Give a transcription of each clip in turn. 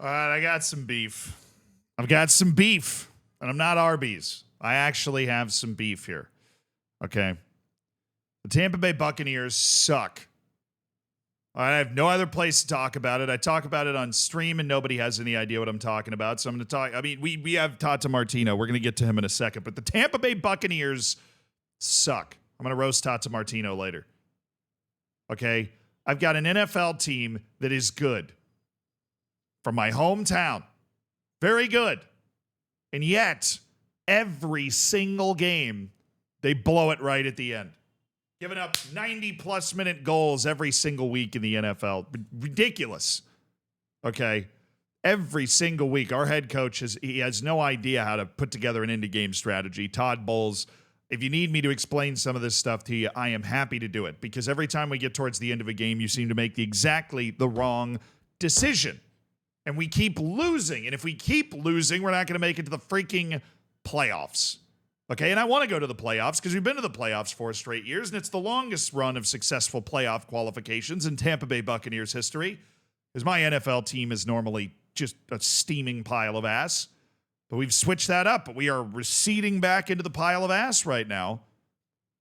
All right, I got some beef. I've got some beef, and I'm not Arby's. I actually have some beef here. Okay. The Tampa Bay Buccaneers suck. I have no other place to talk about it. I talk about it on stream, and nobody has any idea what I'm talking about. So I'm going to talk. I mean, we have Tata Martino. We're going to get to him in a second. But the Tampa Bay Buccaneers suck. I'm going to roast Tata Martino later. Okay? I've got an NFL team that is good. From my hometown. Very good. And yet, every single game, they blow it right at the end. Giving up 90-plus minute goals every single week in the NFL. Ridiculous. Okay? Every single week. Our head coach, has no idea how to put together an end-of-game strategy. Todd Bowles, if you need me to explain some of this stuff to you, I am happy to do it. Because every time we get towards the end of a game, you seem to make exactly the wrong decision. And we keep losing. And if we keep losing, we're not going to make it to the freaking playoffs. Okay, and I want to go to the playoffs because we've been to the playoffs 4 straight years, and it's the longest run of successful playoff qualifications in Tampa Bay Buccaneers history, because my NFL team is normally just a steaming pile of ass. But we've switched that up, but we are receding back into the pile of ass right now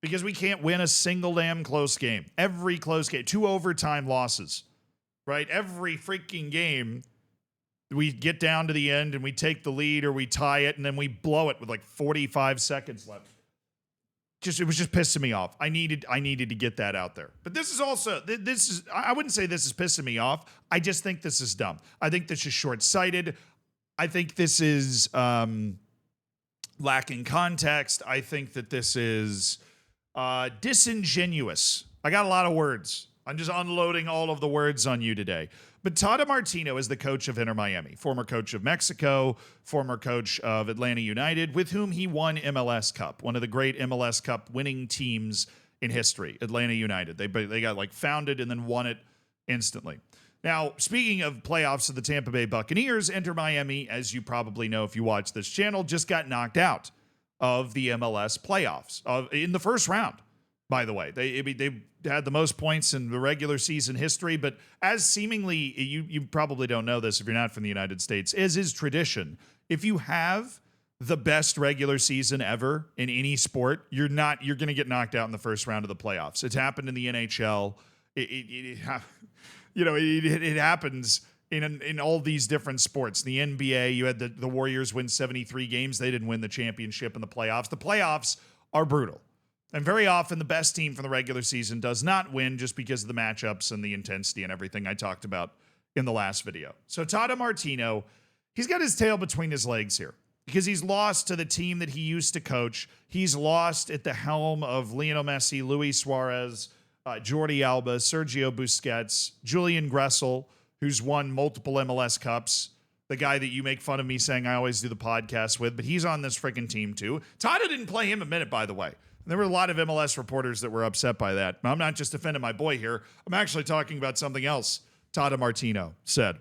because we can't win a single damn close game. Every close game, 2 overtime losses, right? Every freaking game, we get down to the end and we take the lead or we tie it and then we blow it with like 45 seconds left. It was just pissing me off. I needed to get that out there. But this is also, I wouldn't say this is pissing me off. I just think this is dumb. I think this is short-sighted. I think this is lacking context. I think that this is disingenuous. I got a lot of words. I'm just unloading all of the words on you today. But Tata Martino is the coach of Inter Miami, former coach of Mexico, former coach of Atlanta United, with whom he won MLS Cup, one of the great MLS Cup winning teams in history, Atlanta United. They got like founded and then won it instantly. Now, speaking of playoffs of the Tampa Bay Buccaneers, Inter Miami, as you probably know if you watch this channel, just got knocked out of the MLS playoffs in the first round. By the way, they had the most points in the regular season history, but as seemingly, you probably don't know this if you're not from the United States, as is tradition, if you have the best regular season ever in any sport, you're going to get knocked out in the first round of the playoffs. It's happened in the NHL. It happens in all these different sports. The NBA, you had the Warriors win 73 games. They didn't win the championship in the playoffs. The playoffs are brutal. And very often the best team from the regular season does not win just because of the matchups and the intensity and everything I talked about in the last video. So Tata Martino, he's got his tail between his legs here because he's lost to the team that he used to coach. He's lost at the helm of Lionel Messi, Luis Suarez, Jordi Alba, Sergio Busquets, Julian Gressel, who's won multiple MLS Cups, the guy that you make fun of me saying I always do the podcast with, but he's on this freaking team too. Tata didn't play him a minute, by the way. There were a lot of MLS reporters that were upset by that. I'm not just defending my boy here. I'm actually talking about something else Tata Martino said.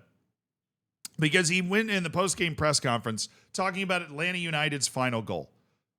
Because he went in the post-game press conference talking about Atlanta United's final goal.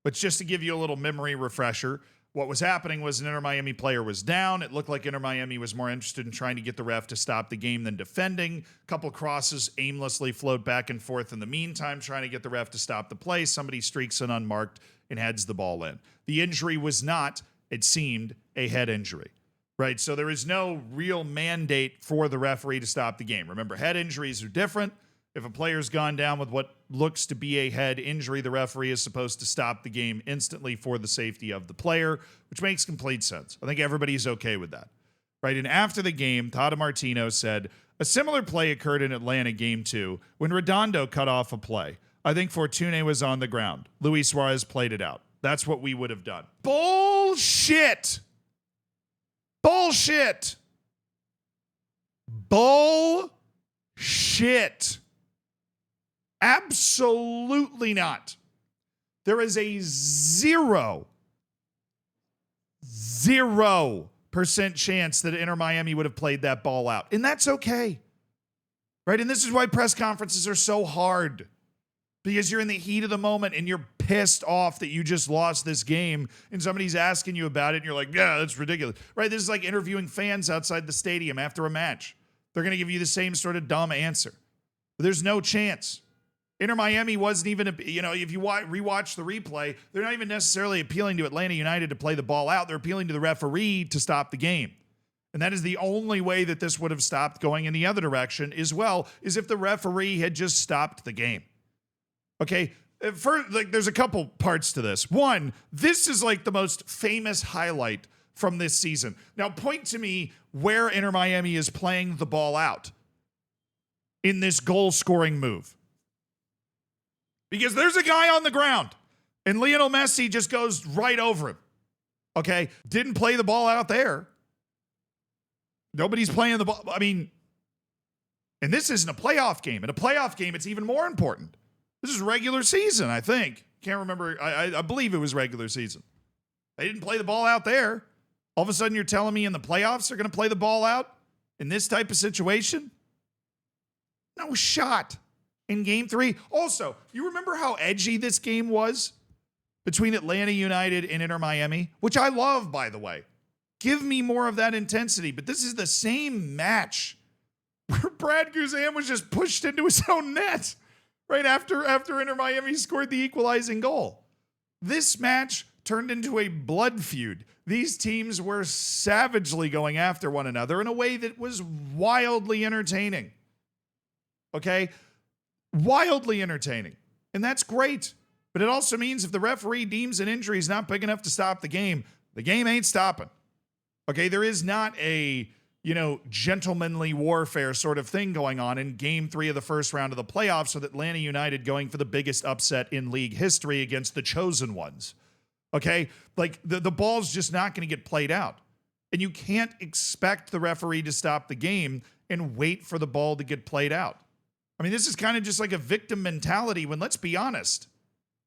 But just to give you a little memory refresher, what was happening was an Inter Miami player was down. It looked like Inter Miami was more interested in trying to get the ref to stop the game than defending. A couple crosses aimlessly flowed back and forth in the meantime, trying to get the ref to stop the play. Somebody streaks in unmarked and heads the ball in. The injury was not, it seemed, a head injury, right? So there is no real mandate for the referee to stop the game. Remember, head injuries are different. If a player's gone down with what looks to be a head injury, the referee is supposed to stop the game instantly for the safety of the player, which makes complete sense. I think everybody's okay with that, right? And after the game, Tata Martino said, a similar play occurred in Atlanta Game 2 when Redondo cut off a play. I think Fortune was on the ground. Luis Suarez played it out. That's what we would have done. Bullshit. Bullshit. Bullshit. Absolutely not. There is a 0% chance that Inter Miami would have played that ball out. And that's okay. Right? And this is why press conferences are so hard. Because you're in the heat of the moment and you're pissed off that you just lost this game and somebody's asking you about it and you're like, yeah, that's ridiculous. Right? This is like interviewing fans outside the stadium after a match. They're going to give you the same sort of dumb answer. There's no chance. Inter Miami wasn't even, if you rewatch the replay, they're not even necessarily appealing to Atlanta United to play the ball out. They're appealing to the referee to stop the game. And that is the only way that this would have stopped going in the other direction as well, is if the referee had just stopped the game. Okay, there's a couple parts to this. One, this is like the most famous highlight from this season. Now, point to me where Inter Miami is playing the ball out in this goal-scoring move. Because there's a guy on the ground, and Lionel Messi just goes right over him. Okay? Didn't play the ball out there. Nobody's playing the ball. I mean, and this isn't a playoff game. In a playoff game, it's even more important. This is regular season, I think. Can't remember. I believe it was regular season. They didn't play the ball out there. All of a sudden, you're telling me in the playoffs they're going to play the ball out in this type of situation? No shot. In game 3. Also, you remember how edgy this game was between Atlanta United and Inter Miami, which I love, by the way. Give me more of that intensity. But this is the same match where Brad Guzan was just pushed into his own net right after Inter Miami scored the equalizing goal. This match turned into a blood feud. These teams were savagely going after one another in a way that was wildly entertaining. Okay? Wildly entertaining. And that's great. But it also means if the referee deems an injury is not big enough to stop the game ain't stopping. Okay, there is not a, gentlemanly warfare sort of thing going on in game 3 of the first round of the playoffs with Atlanta United going for the biggest upset in league history against the chosen ones. Okay, like the ball's just not going to get played out. And you can't expect the referee to stop the game and wait for the ball to get played out. I mean, this is kind of just like a victim mentality when, let's be honest,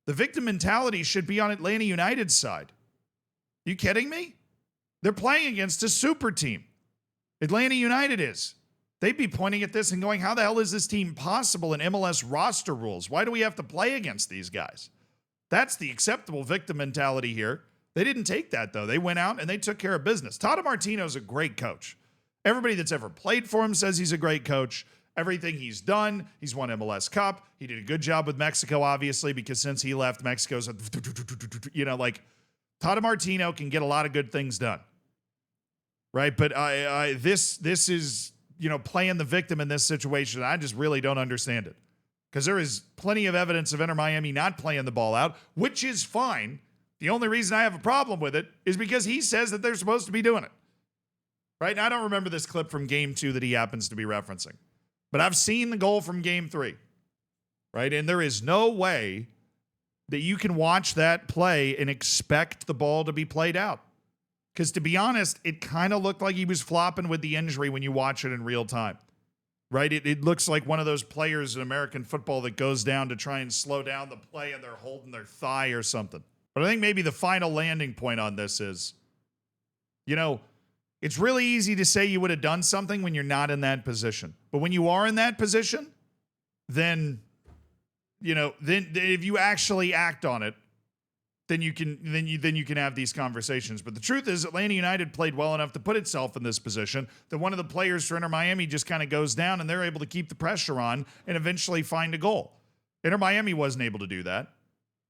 the victim mentality should be on Atlanta United's side. You kidding me? They're playing against a super team. Atlanta United is. They'd be pointing at this and going, how the hell is this team possible in MLS roster rules? Why do we have to play against these guys? That's the acceptable victim mentality here. They didn't take that, though. They went out and they took care of business. Tata Martino's a great coach. Everybody that's ever played for him says he's a great coach. Everything he's done, he's won MLS Cup. He did a good job with Mexico, obviously, because since he left, Mexico's, Tata Martino can get a lot of good things done. Right? But this is, playing the victim in this situation. I just really don't understand it. Because there is plenty of evidence of Inter Miami not playing the ball out, which is fine. The only reason I have a problem with it is because he says that they're supposed to be doing it. Right? And I don't remember this clip from game 2 that he happens to be referencing. But I've seen the goal from game 3, right? And there is no way that you can watch that play and expect the ball to be played out. Because to be honest, it kind of looked like he was flopping with the injury when you watch it in real time, right? It looks like one of those players in American football that goes down to try and slow down the play and they're holding their thigh or something. But I think maybe the final landing point on this is, it's really easy to say you would have done something when you're not in that position. But when you are in that position, then if you actually act on it, then you can have these conversations. But the truth is Atlanta United played well enough to put itself in this position that one of the players for Inter Miami just kind of goes down and they're able to keep the pressure on and eventually find a goal. Inter Miami wasn't able to do that.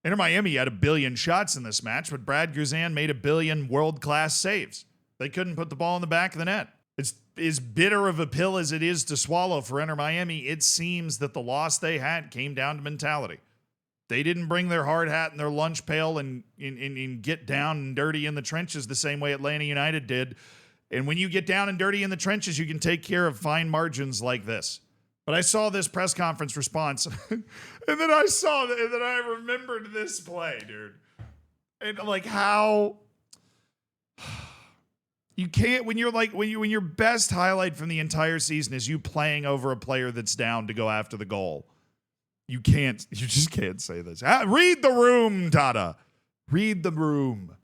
Inter Miami had 1 billion shots in this match, but Brad Guzan made 1 billion world-class saves. They couldn't put the ball in the back of the net. It's as bitter of a pill as it is to swallow for Inter Miami. It seems that the loss they had came down to mentality. They didn't bring their hard hat and their lunch pail and get down and dirty in the trenches the same way Atlanta United did. And when you get down and dirty in the trenches, you can take care of fine margins like this. But I saw this press conference response, and then I remembered this play, dude. And like how you can't when your best highlight from the entire season is you playing over a player that's down to go after the goal. You just can't say this. Read the room, Tata. Read the room.